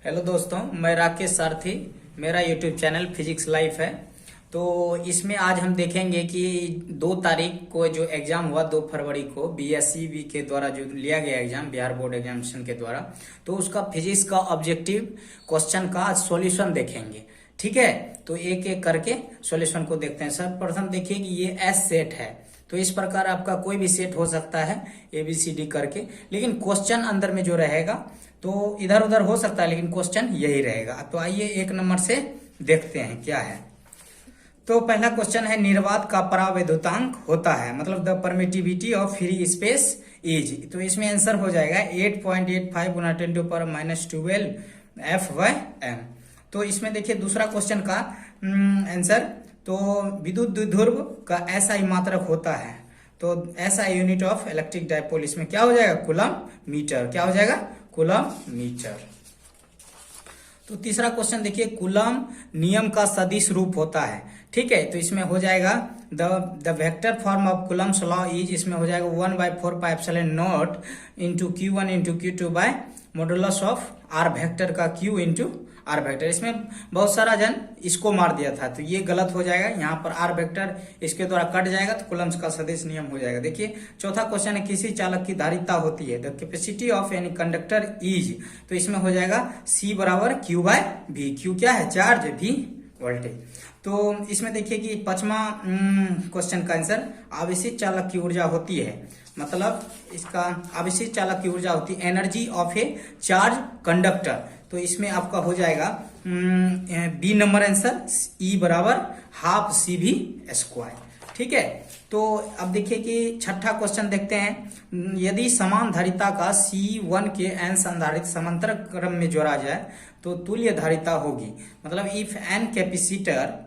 Hello दोस्तों, मैं राकेश सारथी। मेरा यूट्यूब चैनल फिजिक्स लाइफ है। तो इसमें आज हम देखेंगे कि 2 तारीख को जो एग्जाम हुआ 2 फरवरी को बीएसईबी के द्वारा जो लिया गया एग्जाम, बिहार बोर्ड एग्जामिनेशन के द्वारा, तो उसका फिजिक्स का ऑब्जेक्टिव क्वेश्चन का सॉल्यूशन देखेंगे। ठीक है, तो एक एक करके सॉल्यूशन को देखते हैं। सर्वप्रथम देखिए कि ये एस सेट है, तो इस प्रकार आपका कोई भी सेट हो सकता है ABCD करके, लेकिन क्वेश्चन अंदर में जो रहेगा तो इधर उधर हो सकता है, लेकिन क्वेश्चन यही रहेगा। तो आइए 1 नंबर से देखते हैं क्या है। तो पहला क्वेश्चन है, निर्वात का परावैद्युतांक होता है, मतलब the permittivity of free space is. तो इसमें आंसर हो जाएगा 8.85 गुना 10⁻12 F/m। तो इसमें देखिए दूसरा क्वेश्चन का आंसर, तो विद्युत द्विध्रुव का SI मात्रक होता है, तो SI unit of electric dipole, इसमें क्या हो जाएगा, कूलम मीटर। क्या हो जाएगा, कूलम मीटर। तो तीसरा क्वेश्चन देखिए, कूलम नियम का सदिश रूप होता है। ठीक है, तो इसमें हो जाएगा the vector form of Coulomb's law is, इसमें हो जाएगा 1/4πε0 into Q1 into Q2 by modulus of R vector का Q इंटू R वेक्टर। इसमें बहुत सारा जन इसको मार दिया था, तो ये गलत हो जाएगा। यहाँ पर R वेक्टर इसके द्वारा कट जाएगा, तो कूलम्स का सदिश नियम हो जाएगा। देखिए चौथा क्वेश्चन है, किसी चालक की धारिता होती है, the capacity of any conductor is. तो इसमें हो जाएगा C बराबर Q/V। Q क्या है, चार्ज, V वोल्टेज। तो इसमें देखिए कि 5वां क्वेश्चन का आंसर, आवेशित चालक की ऊर्जा होती है, मतलब इसका आवेशित चालक की ऊर्जा होती है energy of A charge conductor. तो इसमें आपका हो जाएगा बी नंबर आंसर, E बराबर ½ CV²। ठीक है, तो अब देखिए कि छठा क्वेश्चन देखते हैं, यदि समान धारिता का C1 के n संधारित्र समांतर क्रम में जोड़ा जाए तो तुल्य धारिता होगी, मतलब if n capacitor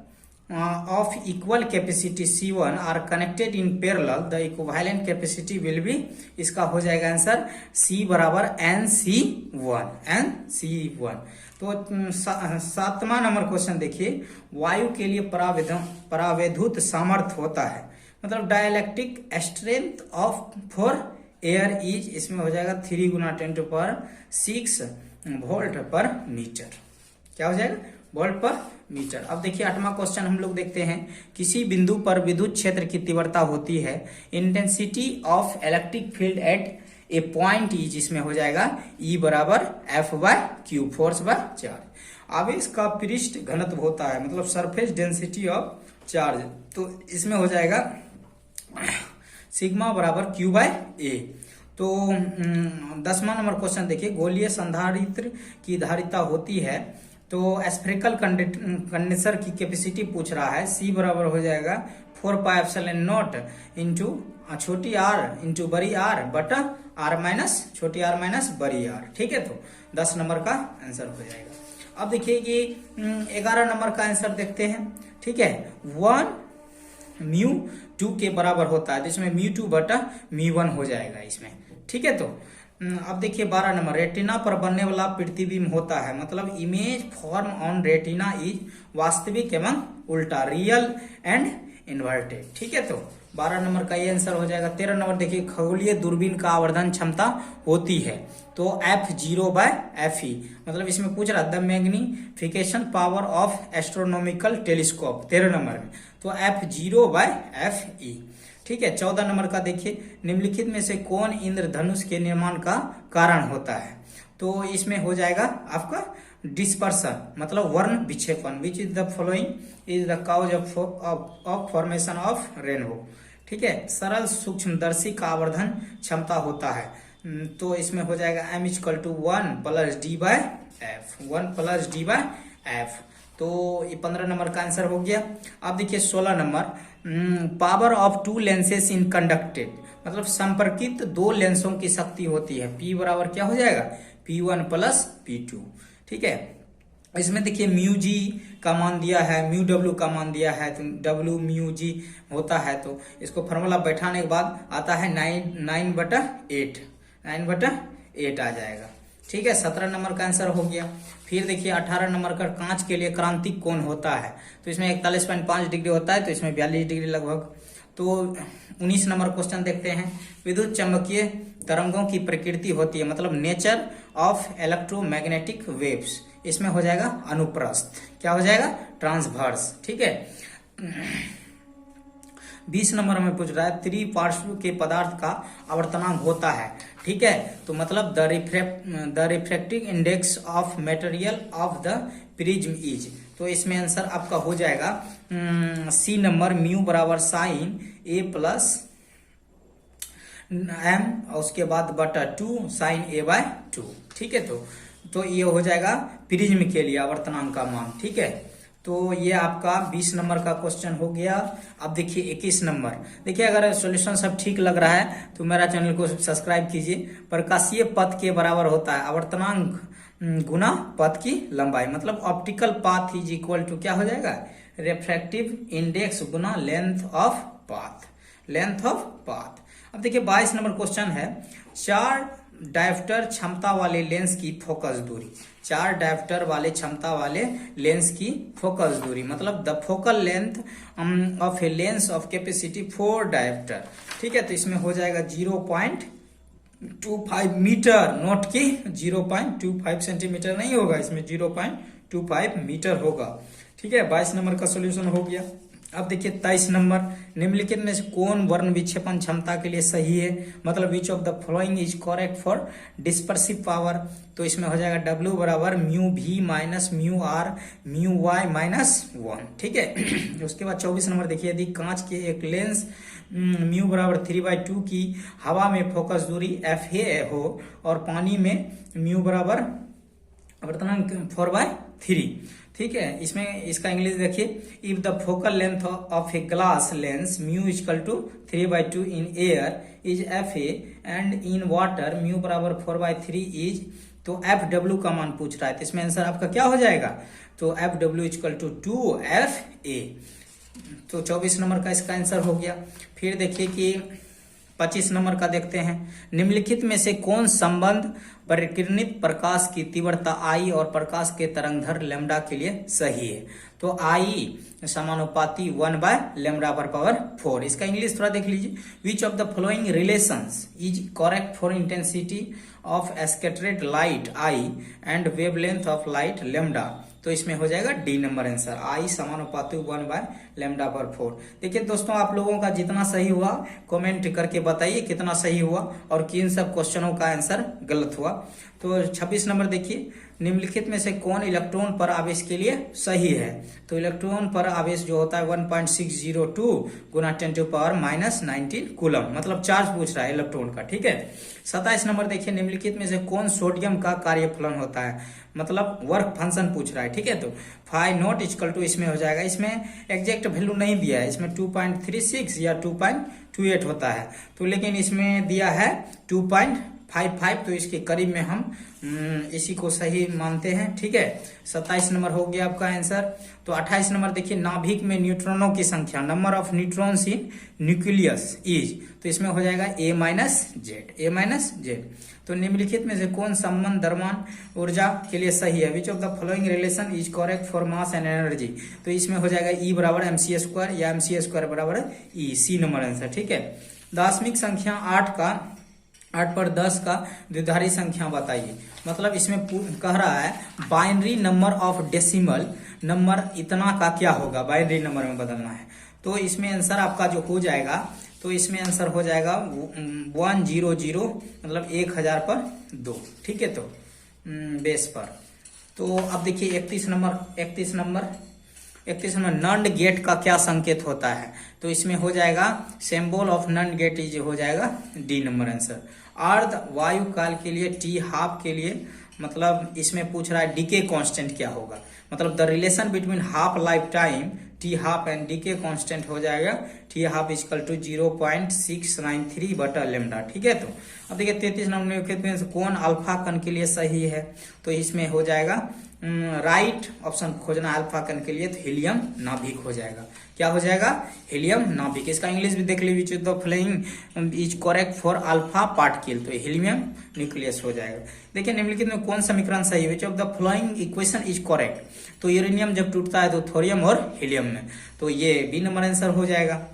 of equal capacity C1 are connected in parallel, the equivalent capacity will be, इसका हो जाएगा आंसर C बराबर NC1। तो 7वां नंबर क्वेश्चन देखिए, वायु के लिए परावैद्युत सामर्थ्य होता है, मतलब dielectric strength of for air is, इसमें हो जाएगा 3 × 10⁻6 वोल्ट पर मीटर। क्या हो जाएगा, वोल्ट पर मीटर। अब देखिए 8वां क्वेश्चन हम लोग देखते हैं, किसी बिंदु पर विद्युत क्षेत्र की तीव्रता होती है, intensity of electric field at A point is, इसमें हो जाएगा E बराबर F/Q, फोर्स बाय चार्ज। आवेश का पृष्ठ घनत्व होता है, मतलब सरफेस डेंसिटी ऑफ चार्ज, तो इसमें हो जाएगा सिग्मा बराबर Q/A। तो 10वां नंबर क्वेश्चन देखिए, गोलीय संधारित्र की धारिता होती है, तो स्फेरिकल कंडेंसर की कैपेसिटी पूछ रहा है, C बराबर हो जाएगा 4πε0 इंटू छोटी r इंटू बड़ी r बटा r माइनस छोटी r माइनस बड़ी r। ठीक है, तो 10 नंबर का आंसर हो जाएगा। अब देखिए कि 11 नंबर का आंसर देखते हैं। ठीक है, 1 μ2 के बराबर होता है, जिसमें μ2 बटा μ1 हो जाएगा इसमें। ठीक है, तो अब देखिए 12 नंबर, रेटिना पर बनने वाला प्रतिबिंब होता है, मतलब image form on retina is वास्तविक एवं उल्टा, रियल एंड इन्वर्टेड। ठीक है, तो 12 नंबर का ये आंसर हो जाएगा। 13 नंबर देखिए, खगोलीय दूरबीन का आवर्धन क्षमता होती है, तो F0/Fe, मतलब इसमें पूछ रहा the magnification power of astronomical telescope 13 number में, तो F0/Fe। ठीक है, 14 नंबर का देखिए, निम्नलिखित में से कौन इंद्रधनुष के निर्माण का कारण होता है, तो इसमें हो जाएगा आपका डिस्पर्सन, मतलब वर्ण विक्षेपण। Which is the following is the cause of formation of rainbow. ठीक है, सरल सूक्ष्मदर्शी का आवर्धन क्षमता होता है, तो इसमें हो जाएगा M = 1 + D/F, 1 + D/F। तो ये 15 नंबर का आंसर हो गया। अब देखिए 16 number, power of 2 lenses in conducted, मतलब संपर्कित 2 लेंसों की शक्ति होती है, P बराबर क्या हो जाएगा, P1 + P2। ठीक है, इसमें देखिए μg का मान दिया है, μw का मान दिया है, तो W μg होता है, तो इसको फॉर्मूला बैठाने के बाद आता है 9/8 आ जाएगा। ठीक है, 17 नंबर का आंसर हो गया। फिर देखिए 18 नंबर का, कांच के लिए क्रांतिक कोण होता है, तो इसमें 41.5 डिग्री होता है, तो इसमें 42 डिग्री लगभग। तो 19 नंबर क्वेश्चन देखते हैं, विद्युत चुम्बकीय तरंगों की प्रकृति होती है, मतलब नेचर ऑफ इलेक्ट्रोमैग्नेटिक वेव्स, इसमें हो जाएगा अनुप्रस्थ, क्या हो जाएगा, ट्रांसवर्स। ठीक है, 20 नंबर में पूछ रहा है त्रिपार्श्व के पदार्थ का आवर्तनांक होता है। ठीक है, तो मतलब the refractive index of material of the prism is, तो इसमें आंसर आपका हो जाएगा सी नंबर, म्यू बराबर साइन ए प्लस एम और उसके बाद बटा 2 साइन ए बाय 2। ठीक है, तो ये हो जाएगा प्रिज्म के लिए आवर्तनांक का मान। ठीक है, तो ये आपका 20 नंबर का क्वेश्चन हो गया। अब देखिए 21 नंबर, देखिए अगर सॉल्यूशन सब ठीक लग रहा है तो मेरा चैनल को सब्सक्राइब कीजिए। प्रकाशीय पथ के बराबर होता है आवर्तनांक गुना पथ की लंबाई, मतलब optical path is equal to क्या हो जाएगा, रिफ्रैक्टिव इंडेक्स गुना length of path, length of path. अब देखिए 22 नंबर क्वेश्चन है, 4 डायोप्टर क्षमता वाले लेंस की फोकस दूरी, 4 डायोप्टर वाले क्षमता वाले लेंस की फोकस दूरी, मतलब the focal length of a lens of capacity 4 dioptre. ठीक है, तो इसमें हो जाएगा 0.25 मीटर, नोट की 0.25 सेंटीमीटर नहीं होगा, इसमें 0.25 मीटर होगा। ठीक है, 22 नंबर का सोल्यूशन हो गया। अब देखिए 23 नंबर, निम्नलिखित में से कौन वर्ण विक्षेपण क्षमता के लिए सही है, मतलब which of the following is correct for dispersive power, तो इसमें हो जाएगा W बराबर mu B minus mu R mu Y minus 1। ठीक है, उसके बाद 24 नंबर देखिए, यदि कांच के एक लेंस म्यू बराबर 3/2 की हवा में फोकस दूरी FA हो और पानी में म्यू बराबर आवर्तनांक 4/3। ठीक है, इसमें इसका इंग्लिश देखिए, if the focal length of a glass lens mu equal to 3/2 in air is FA and in water mu बराबर 4/3 इज, तो FW का मान पूछ रहा है, तो इसमें आंसर आपका क्या हो जाएगा, तो FW इक्वल टू 2FA। तो 24 नंबर का इसका आंसर हो गया। फिर देखिए कि 25 नंबर का देखते हैं, निम्नलिखित में से कौन संबंध परिकिरणित प्रकाश की तीव्रता I और प्रकाश के तरंगधर लैम्डा के लिए सही है, तो I समानुपाती 1/λ/4। इसका इंग्लिश थोड़ा देख लीजिए, विच of the following relations is correct for intensity of scattered light I and wavelength of light lambda, तो इसमें हो जाएगा डी नंबर आंसर, I समानुपाती 1/λ/4। देखिए दोस्तों, आप लोगों का जितना सही हुआ कमेंट करके बताइए कितना सही हुआ और किन सब क्वेश्चनों का आंसर गलत हुआ। तो 26 नंबर देखिए, निम्नलिखित में से कौन इलेक्ट्रॉन पर आवेश के लिए सही है, तो इलेक्ट्रॉन पर आवेश जो होता है 1.602 गुना 10⁻⁻19 कूलम, मतलब चार्ज पूछ रहा है इलेक्ट्रॉन का। ठीक है, 27 नंबर देखिए, निम्नलिखित में से कौन सोडियम का कार्यफलन होता है, मतलब वर्क फंक्शन पूछ रहा है। ठीक है, तो फाइव नॉट इक्वल टू इसमें हो जाएगा, इसमें एग्जैक्ट वैल्यू नहीं दिया है, इसमें 2.36 या 2.28 होता है, तो लेकिन इसमें दिया है 2.55, तो इसके करीब में हम इसी को सही मानते हैं। ठीक है, 27 नंबर हो गया आपका आंसर। तो 28 नंबर देखिए, नाभिक में न्यूट्रॉनों की संख्या, number of neutrons in nucleus is, तो इसमें हो जाएगा A-Z। तो निम्नलिखित में से कौन संबंध द्रव्यमान ऊर्जा के लिए सही है, which of the following relation is correct for mass and energy, तो इसमें हो जाएगा E बराबर mc² या mc² बराबर E, सी नंबर आंसर। ठीक है, दार्शनिक संख्या 8 पर 10 का द्विधारी संख्या बताइए, मतलब इसमें कह रहा है binary number of decimal number इतना का क्या होगा, बाइनरी नंबर में बदलना है, तो इसमें आंसर आपका जो हो जाएगा, तो इसमें आंसर हो जाएगा 100, मतलब 1000 पर 2। ठीक है, तो बेस पर। तो अब देखिए 31 नंबर नंड गेट का क्या संकेत होता है, तो इसमें हो जाएगा सिंबल ऑफ नंड गेट इज हो जाएगा डी नंबर आंसर। अर्ध वायु काल के लिए T½ के लिए, मतलब इसमें पूछ रहा है डीके कांस्टेंट क्या होगा, मतलब the relation between half life time T½ and decay constant हो जाएगा T½ इक्वल टू 0.693/λ। ठीक है, तो अब देखिए 33 नंबर में कौन अल्फा कण के लिए सही है, तो इसमें हो जाएगा राइट ऑप्शन खोजना अल्फा कण के लिए, तो हीलियम नाभिक हो जाएगा, क्या हो जाएगा, हीलियम नाभिक। इसका इंग्लिश भी देख लीजिए, विच of the following is correct for alpha particle, तो हीलियम न्यूक्लियस हो जाएगा। देखिए निम्नलिखित में कौन समीकरण सही है, which of the following equation is correct, तो यूरेनियम जब टूटता है तो थोरियम और हीलियम में, तो ये बी नंबर आंसर हो जाएगा।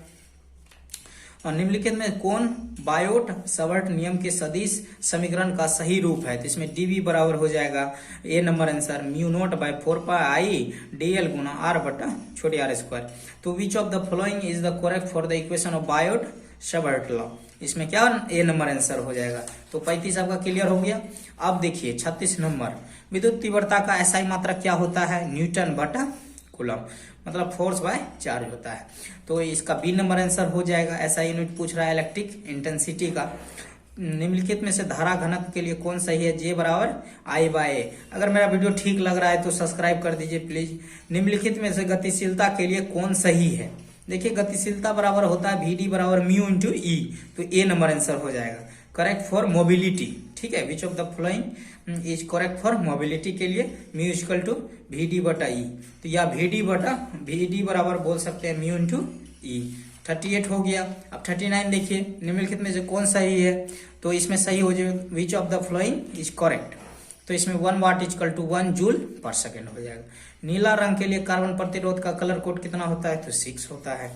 और निम्नलिखित में कौन बायोट सवर्ट नियम के सदिश समीकरण का सही रूप है? तो इसमें dv बराबर हो जाएगा ए number answer mu naught by 4πi dl गुना r बटा छोटे r स्क्वायर। तो which of the following is the correct for the equation of Biot Savart law? इसमें क्या ए नंबर आंसर हो जाएगा। तो 35 आपका क्लियर हो गया। अब देखिए 36 नंबर, विद्युत तीव्रता का एसआई मात्रक क्या होता है? न्यूटन बटा कूलम, मतलब फोर्स बाय चार्ज होता है। तो इसका बी नंबर आंसर हो जाएगा। एसआई यूनिट पूछ रहा है इलेक्ट्रिक इंटेंसिटी का। निम्नलिखित में से धारा घनत्व के लिए कौन सही है? जे बराबर आई बाय ए। अगर मेरा वीडियो ठीक लग रहा है तो सब्सक्राइब कर दीजिए प्लीज। निम्नलिखित में से गतिशीलता के लिए कौन सही है? देखिए गतिशीलता बराबर होता है वी डी बराबर म्यू इंटू ई, तो ए नंबर आंसर हो जाएगा। करेक्ट फॉर मोबिलिटी, ठीक है, which of the following is correct for mobility के लिए mu equal to v d बटा ई, तो या वी डी बराबर बोल सकते हैं म्यू इंटू ई। 38 हो गया। अब 39 देखिए, निम्नलिखित में से कौन सही है? तो इसमें सही हो जाएगा which of the following is correct, तो इसमें 1 वाट इक्वल टू 1 जूल पर सेकेंड हो जाएगा। नीला रंग के लिए कार्बन प्रतिरोध का कलर कोड कितना होता है? तो 6 होता है।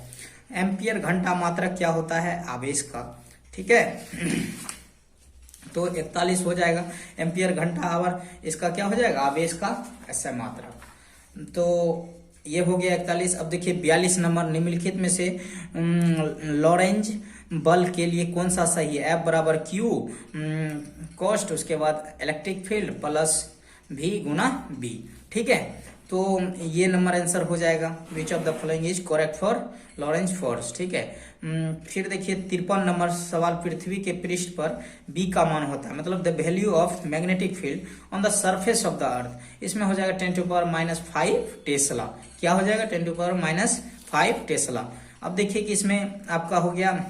एम्पियर घंटा मात्रक क्या होता है? आवेश का, ठीक है। तो 41 हो जाएगा। एम्पियर घंटा आवर, इसका क्या हो जाएगा? आवेश का ऐसा मात्रक। तो ये हो गया 41। अब देखिए 42 नंबर, निम्नलिखित में से लॉरेंज बल के लिए कौन सा सही है? F बराबर Q कॉस्ट, उसके बाद इलेक्ट्रिक फील्ड प्लस V गुना B, ठीक है। तो ये नंबर आंसर हो जाएगा। Which of the following is correct for Lorentz force, ठीक है। फिर देखिए 53 नंबर सवाल, पृथ्वी के पृष्ठ पर B का मान होता है, मतलब the value of magnetic field on the surface of the earth. इसमें हो जाएगा 10⁻⁵ टेस्ला। क्या हो जाएगा? 10⁻⁵ टेस्ला। अब देखिए कि इसमें आपका हो गया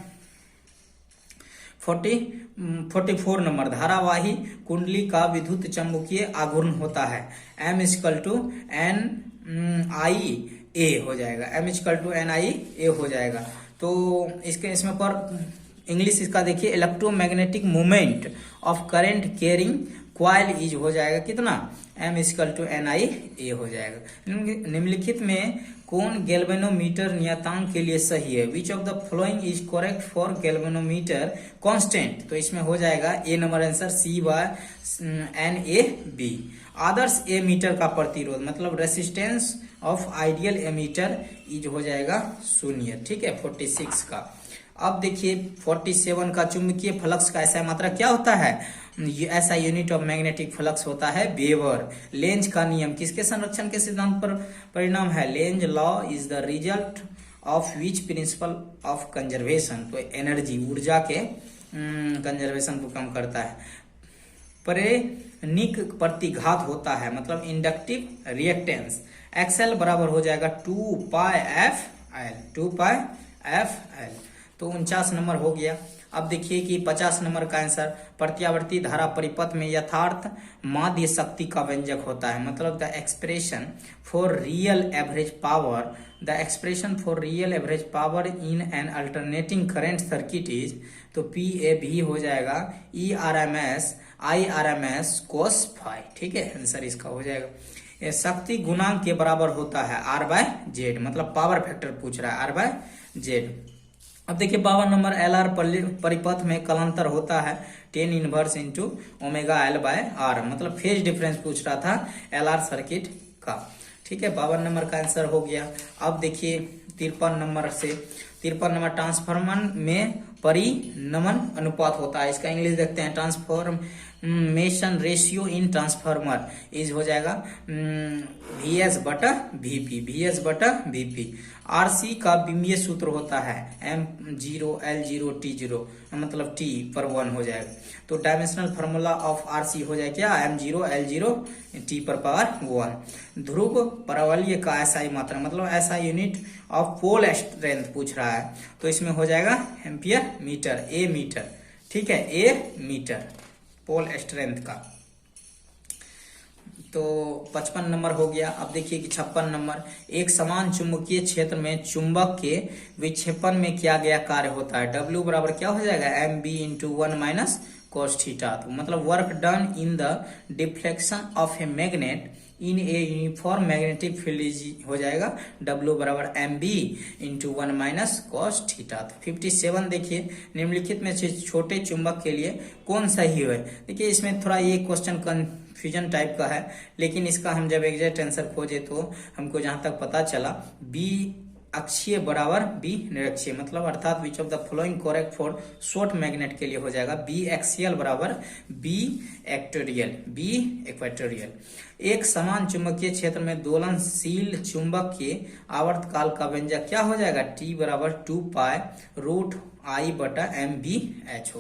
44 नंबर, धारावाही कुंडली का विद्युत चुम्बकीय आघूर्ण होता है। M = NIA हो जाएगा। M = NIA हो जाएगा। तो इसमें पर इंग्लिश इसका देखिए, electromagnetic movement of current carrying coil is हो जाएगा कितना? M = NIA हो जाएगा। निम्नलिखित में कौन गैल्वेनोमीटर नियतांक के लिए सही है? Which of the following is correct for galvanometer constant? तो इसमें हो जाएगा ए नंबर आंसर C/NAB। आदर्श एमीटर का प्रतिरोध, मतलब resistance of ideal ammeter is हो जाएगा 0, ठीक है, 46 का। अब देखिए 47 का, चुंबकीय फ्लक्स का ऐसा मात्रा क्या होता है? ऐसा यूनिट ऑफ मैग्नेटिक फ्लक्स होता है वेबर। लेंज का नियम किसके संरक्षण के सिद्धांत पर परिणाम है? Lenz law is the result of which principle of conservation? तो एनर्जी, ऊर्जा के कंजर्वेशन को कम करता है। प्रेरणिक प्रतिघात होता है, मतलब इंडक्टिव रिएक्टेंस। एक्सएल बराबर हो जाएगा 2πfL। तो 49 नंबर हो गया। अब देखिए कि 50 नंबर का आंसर, प्रत्यावर्ती धारा परिपथ में यथार्थ माध्य शक्ति का व्यंजक होता है, मतलब the expression for real average power in an alternating current circuit is, तो PAV हो जाएगा IRMS cos phi, ठीक है, आंसर इसका हो जाएगा। शक्ति गुणांक के बराबर होता है R/Z, मतलब पावर फैक्टर पूछ रहा है R/Z। अब देखिए 52 नंबर, LR परिपथ में कलांतर होता है 10 इनवर्स इंटू ω/L/R, मतलब फेज डिफरेंस पूछ रहा था LR सर्किट का, ठीक है। 52 नंबर का आंसर हो गया। अब देखिए 53 नंबर, ट्रांसफार्मर में परिनमन अनुपात होता है। इसका इंग्लिश देखते हैं, transformation ratio in transformer is हो जाएगा VS/VP। RC का बिंबीय सूत्र होता है M0L0T0, मतलब T पर 1 हो जाएगा। तो डायमेंशनल फार्मूला ऑफ RC हो जाएगा क्या? M0L0T पर पावर 1। ध्रुव परवलय का SI मात्रा, मतलब SI unit of pole strength पूछ रहा है, तो इसमें हो जाएगा एम्पियर मीटर, A मीटर, ठीक है, A मीटर पोल स्ट्रेंथ का। तो 55 नंबर हो गया। अब देखिए कि 56 नंबर, एक समान चुंबकीय क्षेत्र में चुंबक के विक्षेपण में किया गया कार्य होता है। W बराबर क्या हो जाएगा? MB × 1 - cos theta. तो मतलब work done in the deflection of a magnet in a uniform magnetic field हो जाएगा W बराबर M B into 1 minus cos theta. तो 57 देखिए, निम्नलिखित में से छोटे चुंबक के लिए कौन सही है। देखिए इसमें थोड़ा ये क्वेश्चन कंफ्यूजन टाइप का है, लेकिन इसका हम जब एग्जैक्ट आंसर खोजे तो हमको जहां तक पता चला बी अक्षीय बराबर बी निरक्षीय, मतलब अर्थात विच of the following correct for short magnet के लिए हो जाएगा बी एक्सियल बराबर बी इक्वेटोरियल। एक समान चुंबकीय क्षेत्र में दोलनशील चुंबक के आवर्तकाल का व्यंजक क्या हो जाएगा, टी बराबर 2 पाई रूट आई बटा एम बी एच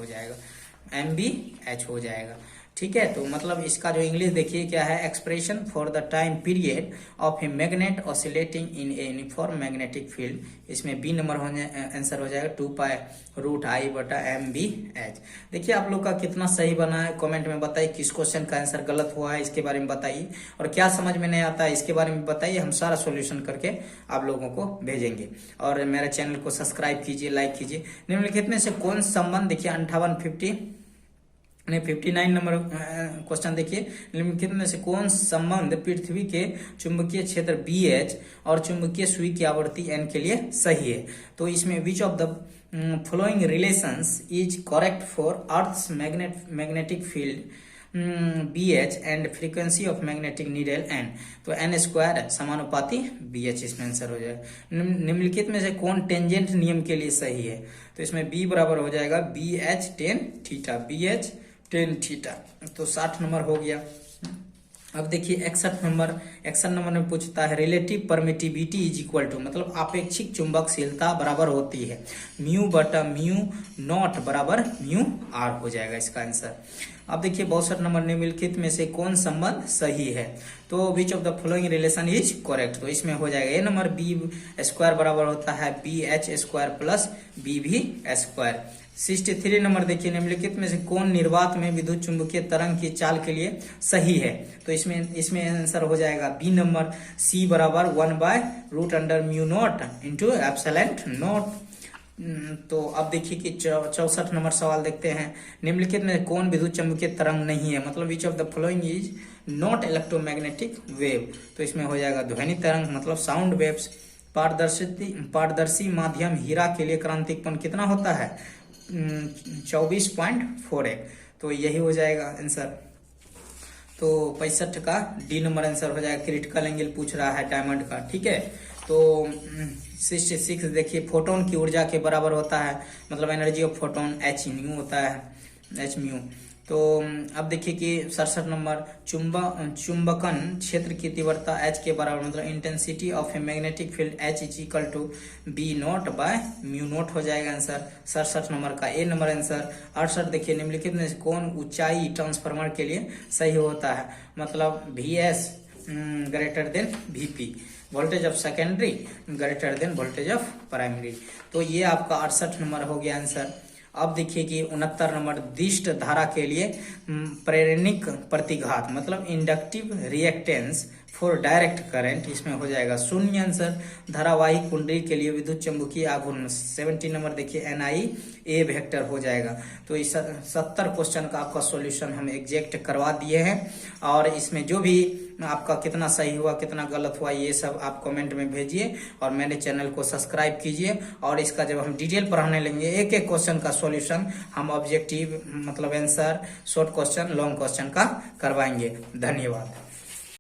हो जाएगा। ठीक है, तो मतलब इसका जो इंग्लिश देखिए क्या है, expression for the time period of a magnet oscillating in a uniform magnetic field. इसमें बी नंबर आंसर हो जाएगा 2 पाई रूट आई बटा एम बी एच। देखिए आप लोग का कितना सही बना है, कमेंट में बताइए। किस क्वेश्चन का आंसर गलत हुआ है इसके बारे में बताइए, और क्या समझ में नहीं आता है इसके बारे में बताइए। हम सारा सोल्यूशन करके आप लोगों को भेजेंगे। और मेरे चैनल को सब्सक्राइब कीजिए, लाइक कीजिए। निम्नलिखित में से कौन संबंध, देखिए 59 नंबर क्वेश्चन देखिए, निम्नलिखित में से कौन संबंध पृथ्वी के चुंबकीय क्षेत्र BH और चुंबकीय सुई की आवृत्ति N के लिए सही है। तो इसमें which of the following relations is correct for earth's magnetic field BH and frequency of magnetic needle N। तो N स्क्वायर समानुपाती BH इसमें आंसर हो जाएगा। निम्नलिखित में से कौन टेंजेंट नियम के लिए सही है, तो इसमें B बराबर हो जाएगा BH tan theta, BH tan theta. तो 60 नंबर हो गया। अब देखिए 61 नंबर में पूछता है relative permittivity is equal to, मतलब आपेक्षिक चुंबकशीलता बराबर होती है म्यू बटा म्यू नॉट बराबर म्यू आर हो जाएगा इसका आंसर। अब देखिए 62 नंबर, निम्नलिखित में से कौन संबंध सही है, तो which of the following relation is correct. तो इसमें हो जाएगा ए नंबर बी स्क्वायर बराबर होता है B H square plus B भी स्क्वायर। 63 नंबर देखिए, निम्नलिखित में से कौन निर्वात में विद्युत चुंबकीय तरंग की चाल के लिए सही है, तो इसमें आंसर हो जाएगा बी नंबर सी बराबर 1 by root under mu naught into epsilon naught. तो अब देखिए कि 64 नंबर सवाल देखते हैं, निम्नलिखित में कौन विद्युत चुंबकीय तरंग नहीं है, मतलब which of the following is not electromagnetic wave. तो इसमें हो जाएगा ध्वनि तरंग, मतलब साउंड वेव्स। पारदर्शी माध्यम हीरा के लिए क्रांतिक कोण कितना होता है, 24.48। तो यही हो जाएगा आंसर। तो 65 का डी नंबर आंसर हो जाएगा, क्रिटिकल एंगल पूछ रहा है डायमंड का। ठीक है, तो 66 देखिए, फोटोन की ऊर्जा के बराबर होता है, मतलब energy of photon H mu होता है, H म्यू। तो अब देखिए कि 67 नंबर, चुंबकन क्षेत्र की तीव्रता H के बराबर, मतलब intensity of a magnetic field H is equal to B naught by mu naught हो जाएगा आंसर 67 नंबर का ए नंबर आंसर। 68 देखिए, निम्नलिखित में कौन ऊंचाई ट्रांसफार्मर के लिए सही होता है, मतलब VS greater than VP, voltage of secondary greater than voltage of primary. तो ये आपका 68 नंबर हो गया आंसर। अब देखिए कि 69 नंबर, दिष्ट धारा के लिए प्रेरणिक प्रतिघात, मतलब inductive reactance for direct current, इसमें हो जाएगा 0 आंसर। धारावाही कुंडली के लिए विद्युत चुंबकीय आघूर्ण 70 नंबर देखिए NI ए वेक्टर हो जाएगा। तो इस 70 क्वेश्चन का आपका सॉल्यूशन हम एग्जैक्ट करवा दिए हैं, और इसमें जो भी आपका कितना सही हुआ कितना गलत हुआ ये सब आप कमेंट में भेजिए, और मेरे चैनल को सब्सक्राइब कीजिए। और इसका जब हम डिटेल पढ़ाने लेंगे एक एक क्वेश्चन का सॉल्यूशन हम ऑब्जेक्टिव मतलब answer, short question, long question का करवाएंगे। धन्यवाद।